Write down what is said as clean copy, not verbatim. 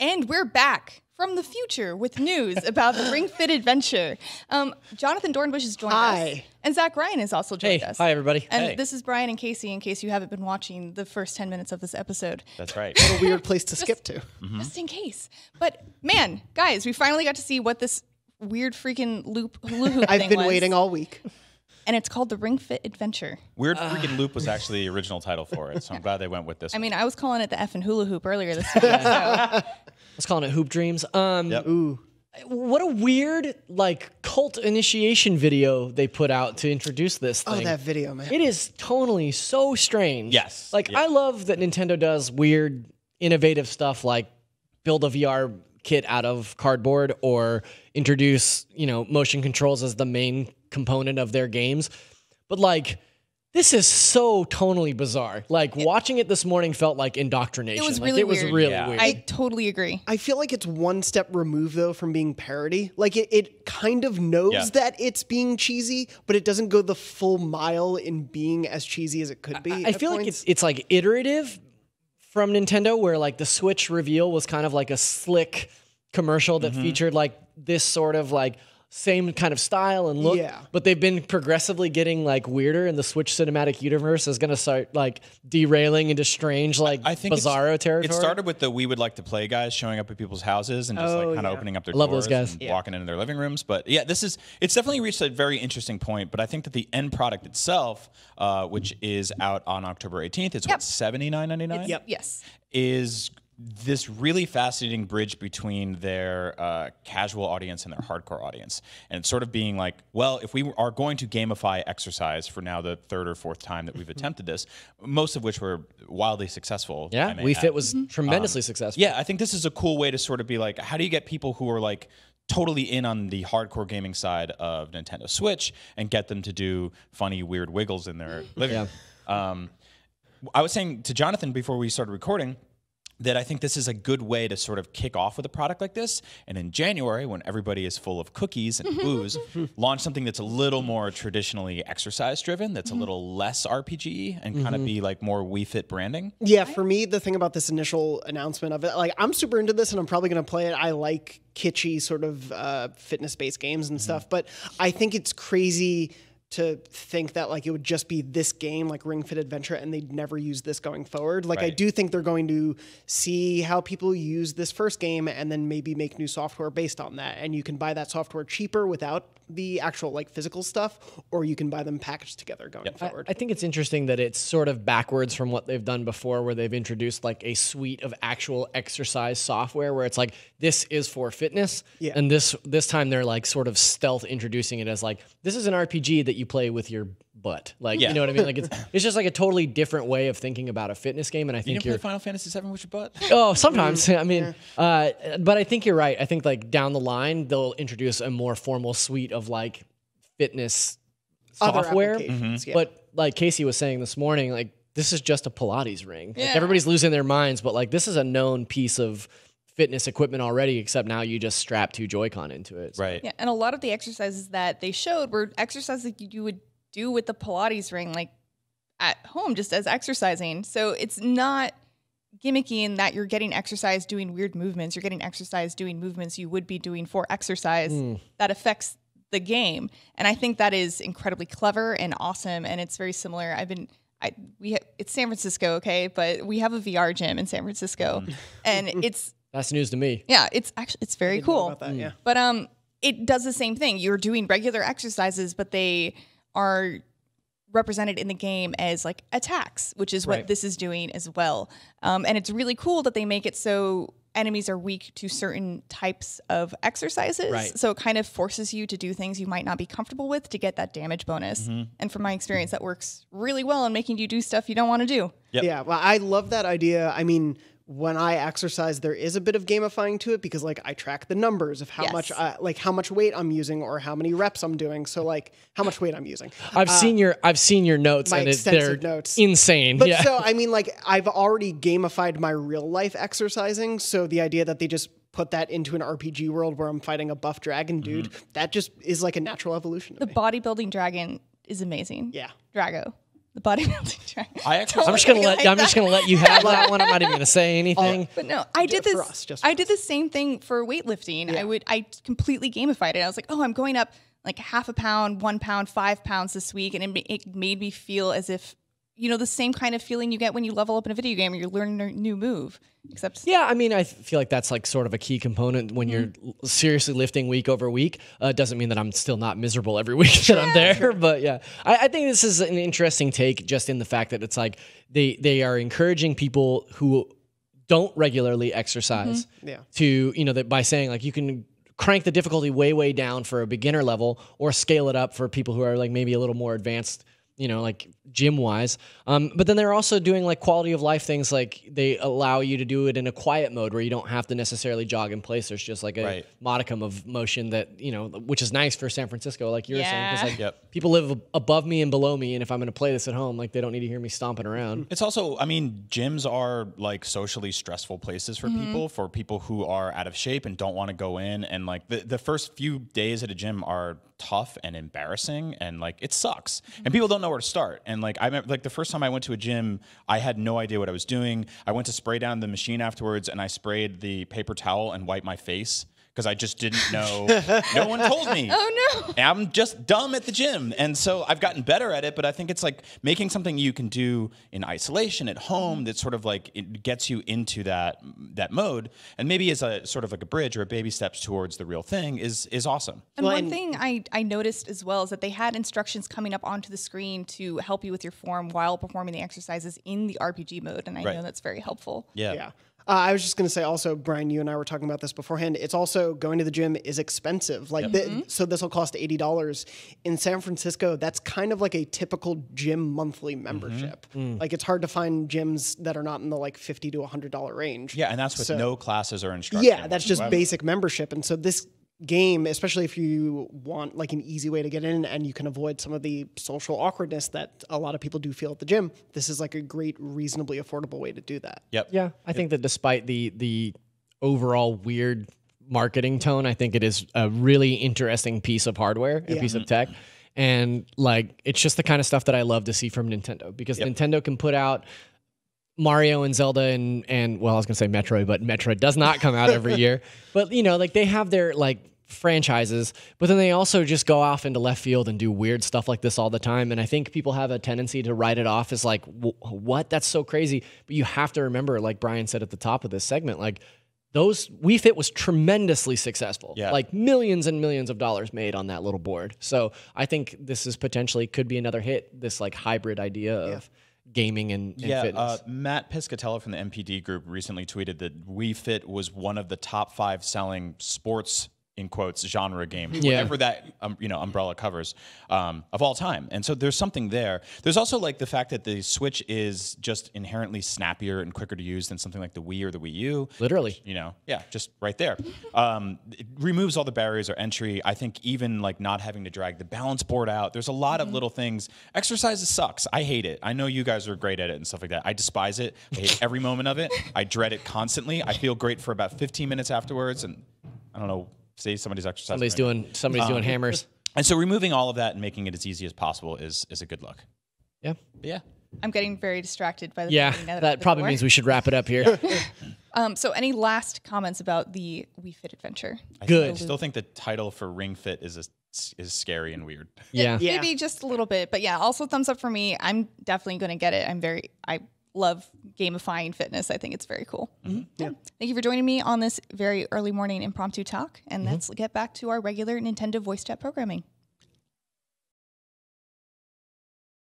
And we're back from the future with news about the Ring Fit Adventure. Jonathan Dornbush has joined us. And Zach Ryan has also joined us. Hi, everybody. And this is Brian and Casey, in case you haven't been watching the first 10 minutes of this episode. That's right. What a weird place to skip to. Just in case. But man, guys, we finally got to see what this weird freaking hula hoop I've thing been was. waiting all week. And it's called the Ring Fit Adventure. Weird Freaking Loop was actually the original title for it, so I'm glad they went with this. I mean, I was calling it the effing hula hoop earlier this week. So. Let's call it Hoop Dreams. Ooh. What a weird, cult initiation video they put out to introduce this thing. Oh, that video, man. It is tonally so strange. Yes. I love that Nintendo does weird, innovative stuff like build a VR kit out of cardboard or introduce, motion controls as the main component of their games. But this is so tonally bizarre. Watching it this morning felt like indoctrination. It was really weird. Weird. I totally agree. I feel like it's one step removed, though, from being parody. It kind of knows that it's being cheesy, but it doesn't go the full mile in being as cheesy as it could be. I feel like it's iterative from Nintendo, where the Switch reveal was kind of like a slick commercial that featured this sort of same kind of style and look, but they've been progressively getting weirder, and the Switch cinematic universe is going to start derailing into strange I think bizarro territory. It started with the "we would like to play" guys showing up at people's houses and just kind of opening up their love doors those guys. and walking into their living rooms. But yeah, it's definitely reached a very interesting point. But I think that the end product itself, which is out on October 18th, it's what, $79.99? Yep. Yes. Is this really fascinating bridge between their casual audience and their hardcore audience. And it's sort of being if we are going to gamify exercise for now the third or fourth time that we've attempted this, most of which were wildly successful. Yeah, Wii Fit was tremendously successful. Yeah, I think this is a cool way to sort of be how do you get people who are totally in on the hardcore gaming side of Nintendo Switch and get them to do funny, weird wiggles in their living room. I was saying to Jonathan before we started recording that I think this is a good way to sort of kick off with a product like this. And in January, when everybody is full of cookies and booze, launch something that's a little more traditionally exercise-driven, that's a little less RPG, and kind of be more Wii Fit branding. Yeah, for me, the thing about this initial announcement of it, I'm super into this, and I'm probably going to play it. I like kitschy sort of fitness-based games and stuff, but I think it's crazy to think that it would just be this game, Ring Fit Adventure, and they'd never use this going forward. I do think they're going to see how people use this first game and then maybe make new software based on that. And you can buy that software cheaper without the actual physical stuff, or you can buy them packaged together going forward. I think it's interesting that it's sort of backwards from what they've done before, where they've introduced a suite of actual exercise software where it's this is for fitness. Yeah. And this time they're sort of stealth introducing it as this is an RPG that you play with your butt. You know what I mean? It's just a totally different way of thinking about a fitness game. And I think you didn't play Final Fantasy VII with your butt? Oh, sometimes. I mean, but I think you're right. I think down the line they'll introduce a more formal suite of fitness software. But like Casey was saying this morning, this is just a Pilates ring. Everybody's losing their minds, but this is a known piece of fitness equipment already, except now you just strap 2 Joy-Con into it. So. Right. Yeah, and a lot of the exercises that they showed were exercises you would do with the Pilates ring, at home, just as exercising. So it's not gimmicky in that you're getting exercise doing weird movements. You're getting exercise doing movements you would be doing for exercise that affects the game. And I think that is incredibly clever and awesome. And it's very similar. It's San Francisco, okay, but we have a VR gym in San Francisco, and that's news to me. Yeah, it's very cool. About that, yeah. But it does the same thing. You're doing regular exercises, but they are represented in the game as attacks, which is what this is doing as well. And it's really cool that they make it so enemies are weak to certain types of exercises. Right. So it kind of forces you to do things you might not be comfortable with to get that damage bonus. And from my experience, that works really well in making you do stuff you don't want to do. Yep. Yeah, well, I love that idea. I mean, when I exercise, there is a bit of gamifying to it because I track the numbers of how much how much weight I'm using or how many reps I'm doing. So how much weight I'm using. I've seen your notes, and they're notes. insane. But so I mean, I've already gamified my real life exercising. So the idea that they just put that into an RPG world where I'm fighting a buff dragon dude, that just is a natural evolution to The me. bodybuilding dragon is amazing. Yeah. Drago. the bodybuilding track. I'm just gonna let you have that one. I'm not even gonna say anything. But no, I did this. I did the same thing for weightlifting. Yeah. I completely gamified it. I was like, oh, I'm going up like half a pound, 1 pound, 5 pounds this week, and it made me feel as if, you know, the same kind of feeling you get when you level up in a video game or you're learning a new move. Except, yeah, I mean, I feel like that's like sort of a key component when you're seriously lifting week over week. Doesn't mean that I'm still not miserable every week that I'm there, sure. But yeah, I think this is an interesting take just in the fact that it's like they are encouraging people who don't regularly exercise to, you know, that by saying like you can crank the difficulty way down for a beginner level or scale it up for people who are like maybe a little more advanced, you know, like gym wise. But then they're also doing like quality of life things, like they allow you to do it in a quiet mode where you don't have to necessarily jog in place. There's just like a modicum of motion that, you know, which is nice for San Francisco, like you're saying, because like people live above me and below me. And if I'm going to play this at home, like they don't need to hear me stomping around. It's also, I mean, gyms are like socially stressful places for people who are out of shape and don't want to go in. And like the first few days at a gym are tough and embarrassing, and like it sucks, and people don't know where to start. And like I remember, like the first time I went to a gym, I had no idea what I was doing. I went to spray down the machine afterwards, and I sprayed the paper towel and wiped my face because I just didn't know. No one told me. Oh no! I'm just dumb at the gym, and so I've gotten better at it. But I think it's like making something you can do in isolation at home that sort of like it gets you into that mode, and maybe as a sort of like a bridge or a baby steps towards the real thing is awesome. And one thing I noticed as well is that they had instructions coming up onto the screen to help you with your form while performing the exercises in the RPG mode, and I know that's very helpful. Yeah. I was just going to say also, Brian, you and I were talking about this beforehand. It's also going to the gym is expensive. Like, so this will cost $80 in San Francisco. That's kind of like a typical gym monthly membership. Like, it's hard to find gyms that are not in the like $50 to $100 range. Yeah, and that's with no classes or instruction. Yeah, that's just basic membership. And so this game, especially if you want like an easy way to get in and you can avoid some of the social awkwardness that a lot of people do feel at the gym, this is like a great, reasonably affordable way to do that. Yeah, I think that despite the overall weird marketing tone, I think it is a really interesting piece of hardware, a piece of tech. And like, it's just the kind of stuff that I love to see from Nintendo, because Nintendo can put out Mario and Zelda and well, I was gonna say Metroid, but Metroid does not come out every year. But you know, like they have their like franchises, but then they also just go off into left field and do weird stuff like this all the time. And I think people have a tendency to write it off as like, what? That's so crazy. But you have to remember, like Brian said at the top of this segment, like those Wii Fit was tremendously successful. Yeah. Like millions and millions of dollars made on that little board. So I think this is potentially could be another hit, this like hybrid idea of gaming and fitness. Matt Piscatello from the MPD group recently tweeted that Wii Fit was one of the top 5 selling sports, in quotes, genre game, whatever that umbrella covers, of all time. And so there's something there. There's also like the fact that the Switch is just inherently snappier and quicker to use than something like the Wii or the Wii U. Literally. Which, just right there. It removes all the barriers or entry. I think even like not having to drag the balance board out. There's a lot of little things. Exercises sucks. I hate it. I know you guys are great at it and stuff like that. I despise it. I hate every moment of it. I dread it constantly. I feel great for about 15 minutes afterwards, and I don't know. See, somebody's exercising. Somebody's doing hammers. And so removing all of that and making it as easy as possible is a good look. Yeah. But yeah. I'm getting very distracted by the that probably means we should wrap it up here. So any last comments about the Wii Fit adventure? I still think the title for Ring Fit is scary and weird. Yeah. Maybe just a little bit, but yeah, also thumbs up for me. I'm definitely going to get it. I love gamifying fitness. I think it's very cool. Yeah. Thank you for joining me on this very early morning impromptu talk, and let's get back to our regular Nintendo voice chat programming.